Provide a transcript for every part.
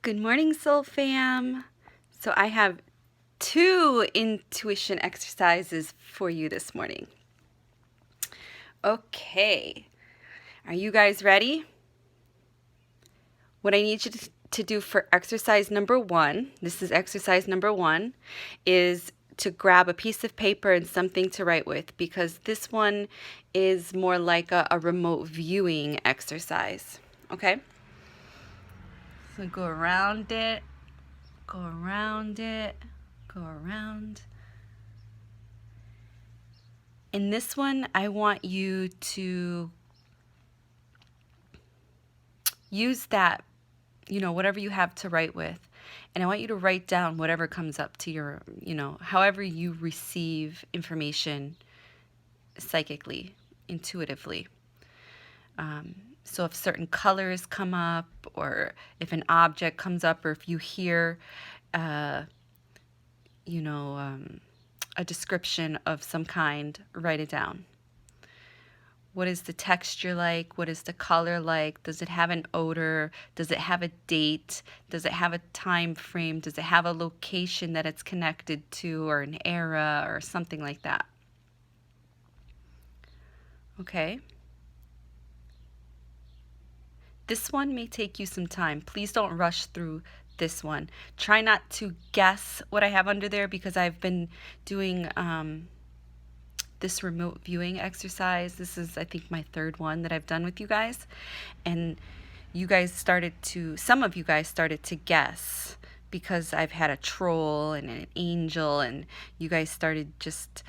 Good morning, Soul Fam. So I have 2 intuition exercises for you this morning. Okay, are you guys ready? What I need you to do for exercise number 1, this is exercise number 1, is to grab a piece of paper and something to write with, because this one is more like a remote viewing exercise. Okay? So go around it. Go around it, go around. In this one, I want you to use that, whatever you have to write with. And I want you to write down whatever comes up to your, however you receive information psychically, intuitively. So if certain colors come up, or if an object comes up, or if you hear, a description of some kind, write it down. What is the texture like? What is the color like? Does it have an odor? Does it have a date? Does it have a time frame? Does it have a location that it's connected to, or an era, or something like that? Okay. This one may take you some time. Please don't rush through this one. Try not to guess what I have under there, because I've been doing this remote viewing exercise. This is, I think, my 3rd one that I've done with you guys. And some of you guys started to guess, because I've had a troll and an angel, and you guys started just,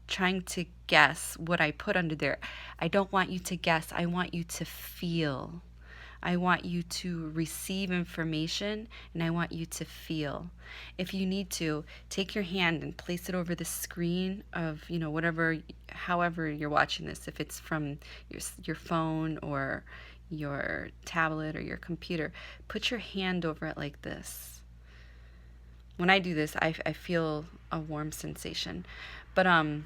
trying to guess what I put under there. I don't want you to guess. I want you to feel. I want you to receive information, and I want you to feel. If you need to, take your hand and place it over the screen of, however you're watching this. If it's from your phone or your tablet or your computer, put your hand over it like this. When I do this, I feel a warm sensation. But I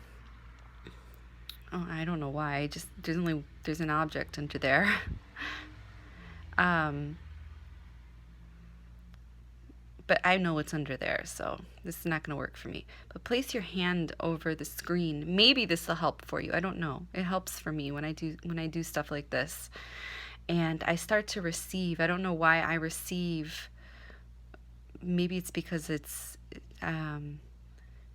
don't know why. There's an object under there. But I know what's under there, so this is not going to work for me. But place your hand over the screen. Maybe this will help for you. I don't know. It helps for me when I do stuff like this. And I start to receive. I don't know why I receive. Maybe it's because it's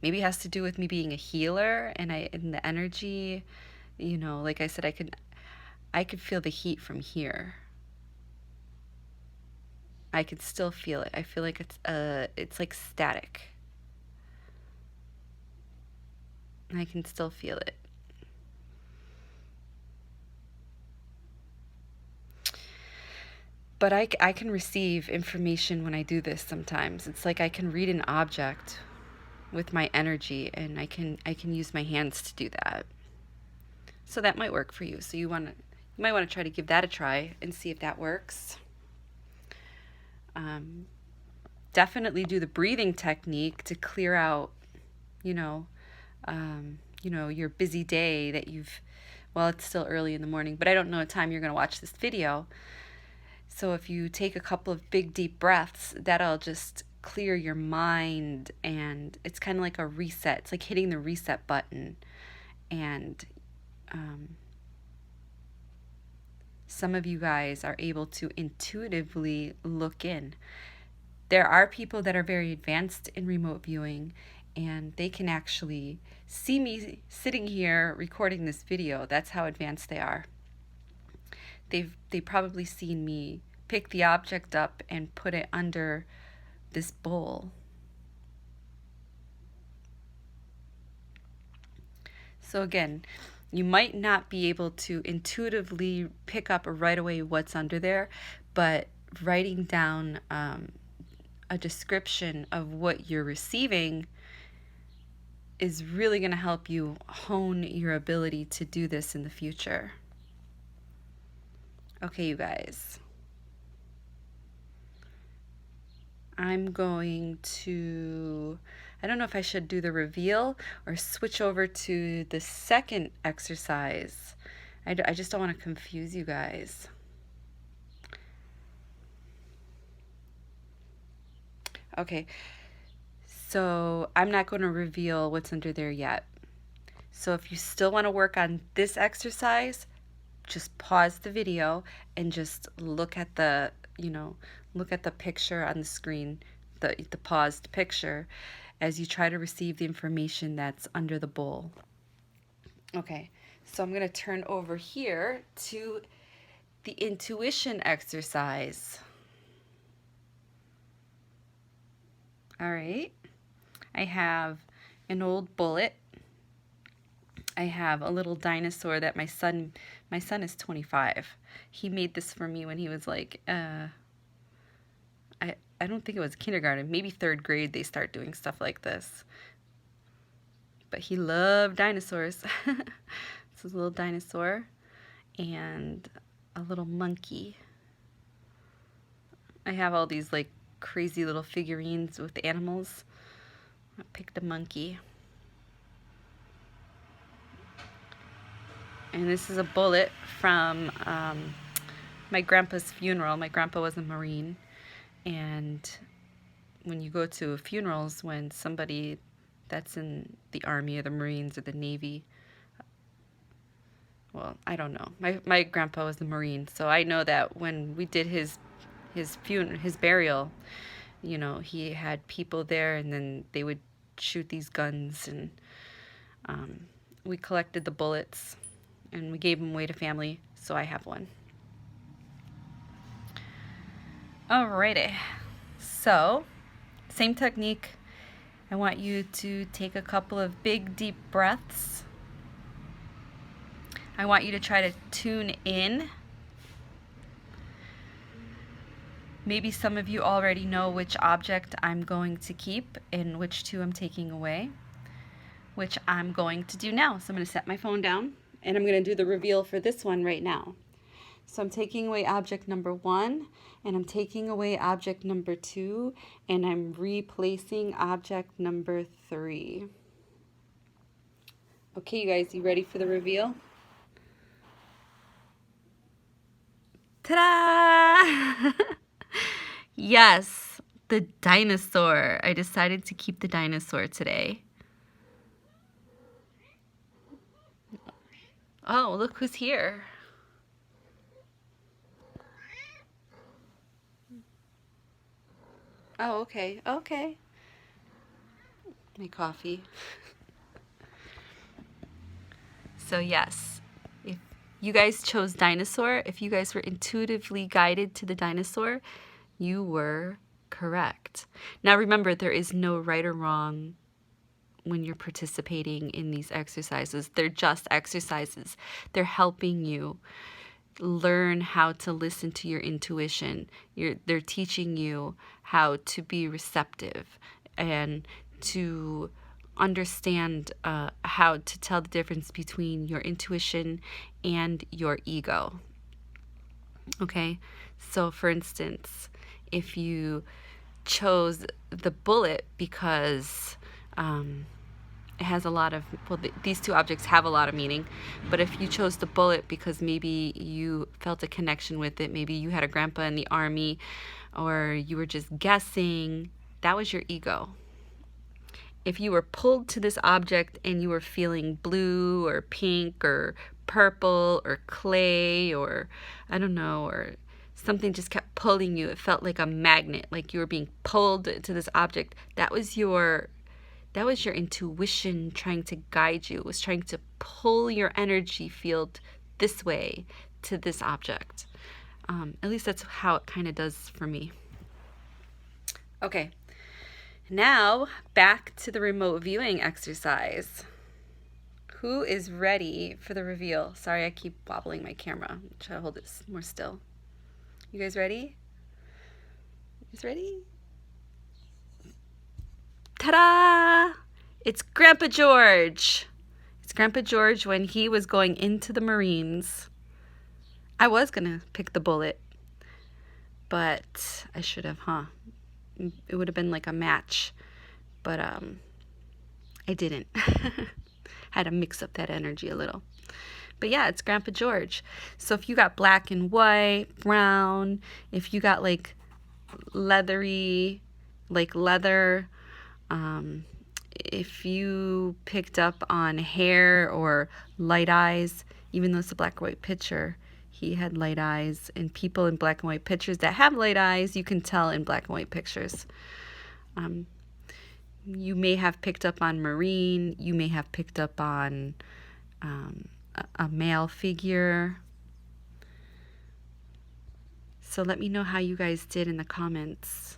maybe it has to do with me being a healer, and the energy, like I said, I could feel the heat from here. I can still feel it. I feel like it's like static. I can still feel it. But I can receive information when I do this sometimes. It's like I can read an object with my energy, and I can use my hands to do that. So that might work for you. So you might want to try to give that a try and see if that works. Definitely do the breathing technique to clear out, your busy day that it's still early in the morning, but I don't know what time you're going to watch this video. So if you take a couple of big, deep breaths, that'll just clear your mind, and it's kind of like a reset. It's like hitting the reset button. And some of you guys are able to intuitively look in. There are people that are very advanced in remote viewing, and they can actually see me sitting here recording this video. That's how advanced they are. They've probably seen me pick the object up and put it under this bowl. So again, you might not be able to intuitively pick up right away what's under there, but writing down a description of what you're receiving is really going to help you hone your ability to do this in the future. Okay, you guys. I'm going to, I don't know if I should do the reveal or switch over to the second exercise. I just don't want to confuse you guys. Okay, so I'm not going to reveal what's under there yet. So if you still want to work on this exercise, just pause the video and just look at the, look at the picture on the screen, the paused picture, as you try to receive the information that's under the bowl. Okay, so I'm going to turn over here to the intuition exercise. All right, I have an old bullet. I have a little dinosaur that my son is 25. He made this for me when he was like, I don't think it was kindergarten, maybe third grade they start doing stuff like this. But he loved dinosaurs. This is a little dinosaur and a little monkey. I have all these like crazy little figurines with animals. I picked a monkey. And this is a bullet from my grandpa's funeral. My grandpa was a Marine. And when you go to funerals, when somebody that's in the Army or the Marines or the Navy, well, I don't know. My grandpa was the Marine, so I know that when we did his burial, he had people there, and then they would shoot these guns, and we collected the bullets, and we gave them away to family, so I have one. Alrighty, so same technique. I want you to take a couple of big deep breaths. I want you to try to tune in. Maybe some of you already know which object I'm going to keep and which two I'm taking away, which I'm going to do now. So I'm going to set my phone down and I'm going to do the reveal for this one right now. So I'm taking away object number 1, and I'm taking away object number 2, and I'm replacing object number 3. Okay, you guys, you ready for the reveal? Ta-da! Yes, the dinosaur. I decided to keep the dinosaur today. Oh, look who's here. Oh, okay, okay. My coffee. So yes, if you guys chose dinosaur, if you guys were intuitively guided to the dinosaur, you were correct. Now remember, there is no right or wrong when you're participating in these exercises. They're just exercises. They're helping you learn how to listen to your intuition. They're teaching you how to be receptive and to understand how to tell the difference between your intuition and your ego. Okay, so for instance, if you chose the bullet because it has a lot of, well, these two objects have a lot of meaning, but if you chose the bullet because maybe you felt a connection with it, maybe you had a grandpa in the Army, or you were just guessing, that was your ego. If you were pulled to this object and you were feeling blue or pink or purple or clay or I don't know, or something just kept pulling you, it felt like a magnet, like you were being pulled to this object, that was your intuition trying to guide you. It was trying to pull your energy field this way to this object. At least that's how it kind of does for me. Okay, now back to the remote viewing exercise. Who is ready for the reveal? Sorry, I keep wobbling my camera. Try to hold it more still. You guys ready? You guys ready? Ta-da! It's Grandpa George. It's Grandpa George when he was going into the Marines. I was going to pick the bullet, but I should have, It would have been like a match, but I didn't. Had to mix up that energy a little. But yeah, it's Grandpa George. So if you got black and white, brown, if you got like leathery, like leather. If you picked up on hair or light eyes, even though it's a black and white picture, he had light eyes. And people in black and white pictures that have light eyes, you can tell in black and white pictures. You may have picked up on marine. You may have picked up on a male figure. So let me know how you guys did in the comments.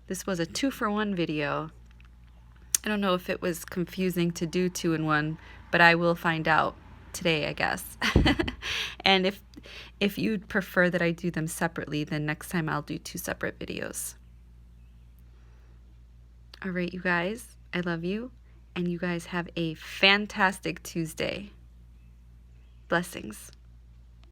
This was a 2-for-1 video. I don't know if it was confusing to do 2 in 1, but I will find out today, I guess. And if you'd prefer that I do them separately, then next time I'll do 2 separate videos. All right, you guys, I love you, and you guys have a fantastic Tuesday. Blessings.